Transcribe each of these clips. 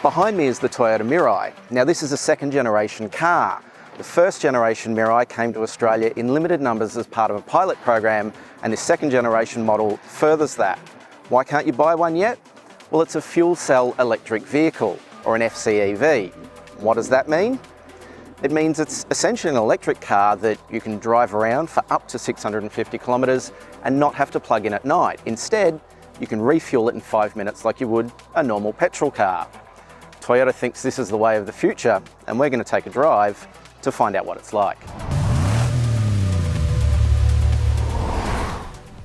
Behind me is the Toyota Mirai. Now this is a second generation car. The first generation Mirai came to Australia in limited numbers as part of a pilot program, and this second generation model furthers that. Why can't you buy one yet? Well, it's a fuel cell electric vehicle, or an FCEV. What does that mean? It means it's essentially an electric car that you can drive around for up to 650 kilometres and not have to plug in at night. Instead, you can refuel it in 5 minutes like you would a normal petrol car. Toyota thinks this is the way of the future, and we're going to take a drive to find out what it's like.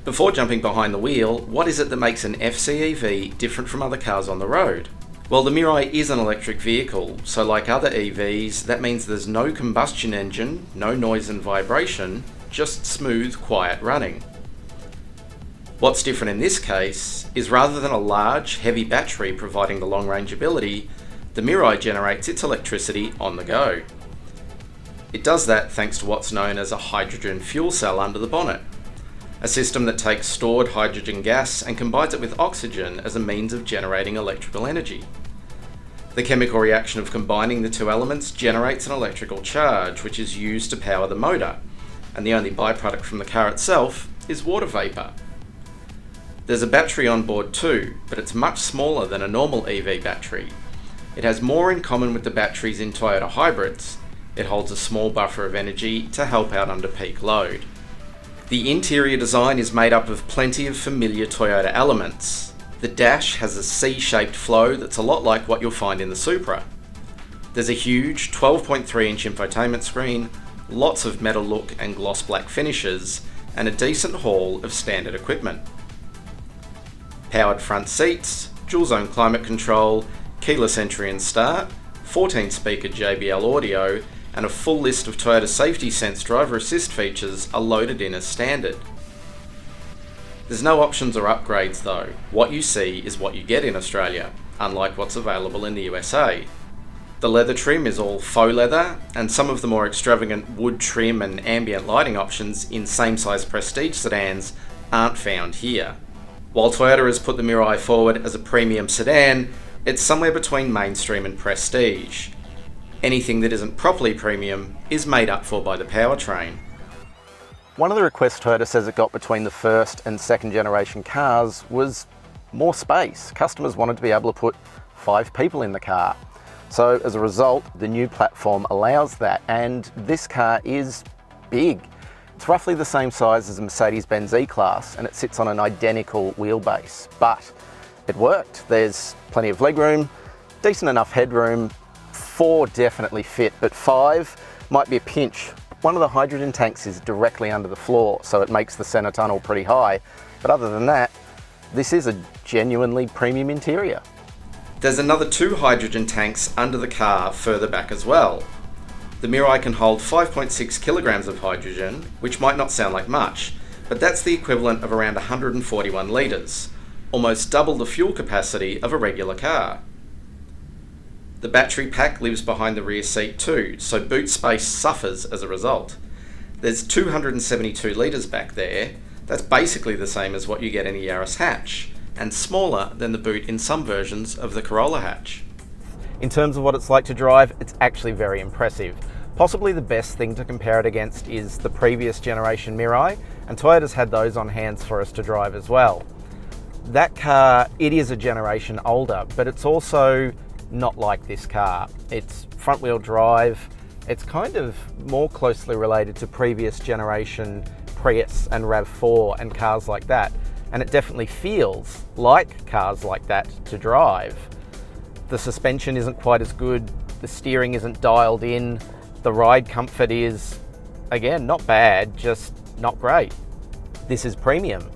Before jumping behind the wheel, what is it that makes an FCEV different from other cars on the road? Well, the Mirai is an electric vehicle, so like other EVs, that means there's no combustion engine, no noise and vibration, just smooth, quiet running. What's different in this case is rather than a large, heavy battery providing the long-range ability, the Mirai generates its electricity on the go. It does that thanks to what's known as a hydrogen fuel cell under the bonnet, a system that takes stored hydrogen gas and combines it with oxygen as a means of generating electrical energy. The chemical reaction of combining the two elements generates an electrical charge which is used to power the motor, and the only byproduct from the car itself is water vapour. There's a battery on board too, but it's much smaller than a normal EV battery. It has more in common with the batteries in Toyota hybrids. It holds a small buffer of energy to help out under peak load. The interior design is made up of plenty of familiar Toyota elements. The dash has a C-shaped flow that's a lot like what you'll find in the Supra. There's a huge 12.3-inch infotainment screen, lots of metal look and gloss black finishes, and a decent haul of standard equipment. Powered front seats, dual zone climate control, keyless entry and start, 14-speaker JBL audio, and a full list of Toyota Safety Sense driver assist features are loaded in as standard. There's no options or upgrades though. What you see is what you get in Australia, unlike what's available in the USA. The leather trim is all faux leather, and some of the more extravagant wood trim and ambient lighting options in same-size prestige sedans aren't found here. While Toyota has put the Mirai forward as a premium sedan, it's somewhere between mainstream and prestige. Anything that isn't properly premium is made up for by the powertrain. One of the requests Toyota says it got between the first and second generation cars was more space. Customers wanted to be able to put 5 people in the car. So as a result, the new platform allows that, and this car is big. It's roughly the same size as a Mercedes-Benz E-Class, and it sits on an identical wheelbase, but it worked. There's plenty of legroom, decent enough headroom. 4 definitely fit, but 5 might be a pinch. One of the hydrogen tanks is directly under the floor, so it makes the centre tunnel pretty high. But other than that, this is a genuinely premium interior. There's another 2 hydrogen tanks under the car further back as well. The Mirai can hold 5.6 kilograms of hydrogen, which might not sound like much, but that's the equivalent of around 141 litres, almost double the fuel capacity of a regular car. The battery pack lives behind the rear seat too, so boot space suffers as a result. There's 272 litres back there. That's basically the same as what you get in a Yaris hatch, and smaller than the boot in some versions of the Corolla hatch. In terms of what it's like to drive, it's actually very impressive. Possibly the best thing to compare it against is the previous generation Mirai, and Toyota's had those on hands for us to drive as well. That car, it is a generation older, but it's also not like this car. It's front wheel drive. It's kind of more closely related to previous generation Prius and RAV4 and cars like that. And it definitely feels like cars like that to drive. The suspension isn't quite as good. The steering isn't dialed in. The ride comfort is, again, not bad, just not great. This is premium.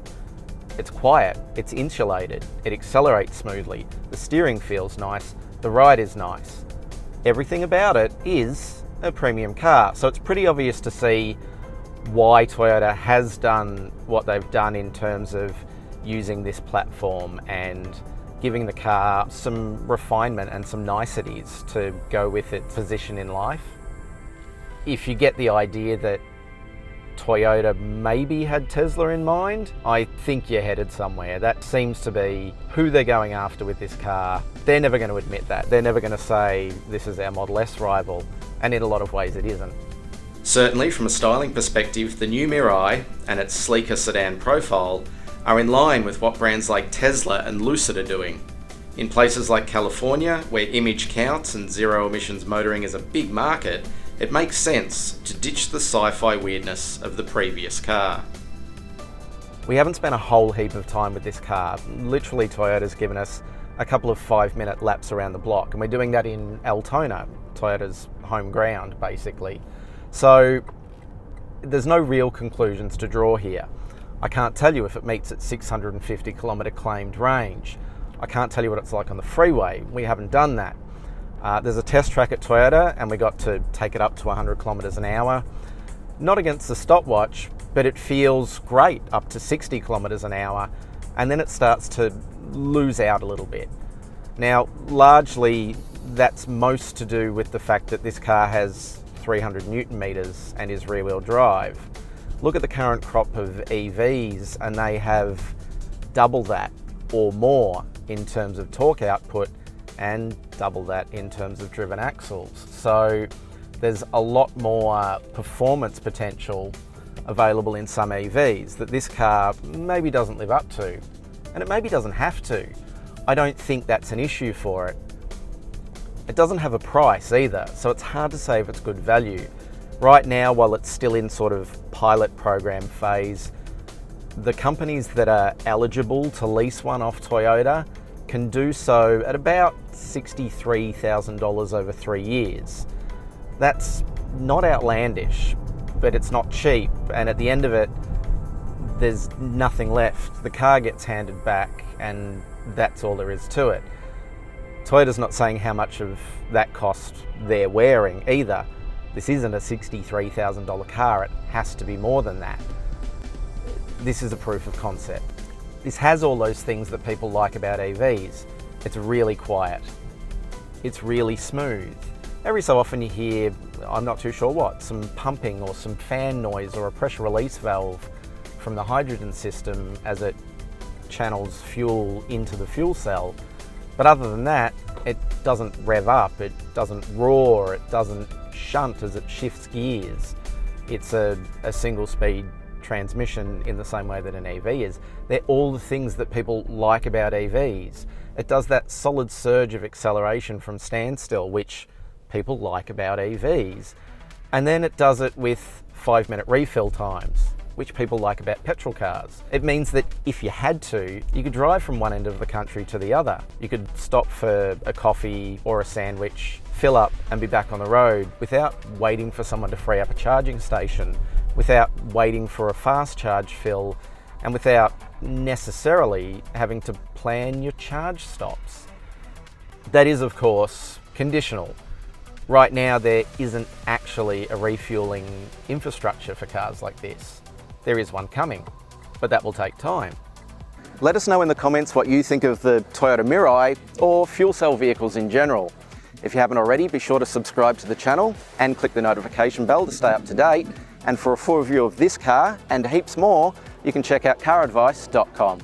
It's quiet, it's insulated, it accelerates smoothly, the steering feels nice, the ride is nice. Everything about it is a premium car, so it's pretty obvious to see why Toyota has done what they've done in terms of using this platform and giving the car some refinement and some niceties to go with its position in life. If you get the idea that Toyota maybe had Tesla in mind, I think you're headed somewhere. That seems to be who they're going after with this car. They're never going to admit that. They're never going to say this is our Model S rival, and in a lot of ways it isn't. Certainly, from a styling perspective, the new Mirai and its sleeker sedan profile are in line with what brands like Tesla and Lucid are doing. In places like California, where image counts and zero emissions motoring is a big market, it makes sense to ditch the sci-fi weirdness of the previous car. We haven't spent a whole heap of time with this car. Literally, Toyota's given us a couple of 5-minute laps around the block, and we're doing that in Altona, Toyota's home ground, basically. So there's no real conclusions to draw here. I can't tell you if it meets its 650 kilometre claimed range. I can't tell you what it's like on the freeway. We haven't done that. There's a test track at Toyota, and we got to take it up to 100 kilometres an hour. Not against the stopwatch, but it feels great up to 60 kilometres an hour, and then it starts to lose out a little bit. Now, largely that's most to do with the fact that this car has 300 Newton meters and is rear-wheel drive. Look at the current crop of EVs, and they have double that or more in terms of torque output and double that in terms of driven axles. So there's a lot more performance potential available in some EVs that this car maybe doesn't live up to, and it maybe doesn't have to. I don't think that's an issue for it. It doesn't have a price either, so it's hard to say if it's good value. Right now, while it's still in sort of pilot program phase, the companies that are eligible to lease one off Toyota can do so at about $63,000 over 3 years. That's not outlandish, but it's not cheap, and at the end of it, there's nothing left. The car gets handed back, and that's all there is to it. Toyota's not saying how much of that cost they're wearing either. This isn't a $63,000 car, it has to be more than that. This is a proof of concept. This has all those things that people like about EVs. It's really quiet. It's really smooth. Every so often you hear, I'm not too sure what, some pumping or some fan noise or a pressure release valve from the hydrogen system as it channels fuel into the fuel cell. But other than that, it doesn't rev up, it doesn't roar, it doesn't shunt as it shifts gears. It's a single speed transmission in the same way that an EV is. They're all the things that people like about EVs. It does that solid surge of acceleration from standstill, which people like about EVs. And then it does it with 5-minute refill times, which people like about petrol cars. It means that if you had to, you could drive from one end of the country to the other. You could stop for a coffee or a sandwich, fill up and be back on the road without waiting for someone to free up a charging station, without waiting for a fast charge fill, and without necessarily having to plan your charge stops. That is, of course, conditional. Right now, there isn't actually a refueling infrastructure for cars like this. There is one coming, but that will take time. Let us know in the comments what you think of the Toyota Mirai or fuel cell vehicles in general. If you haven't already, be sure to subscribe to the channel and click the notification bell to stay up to date. And for a full review of this car and heaps more, you can check out CarAdvice.com.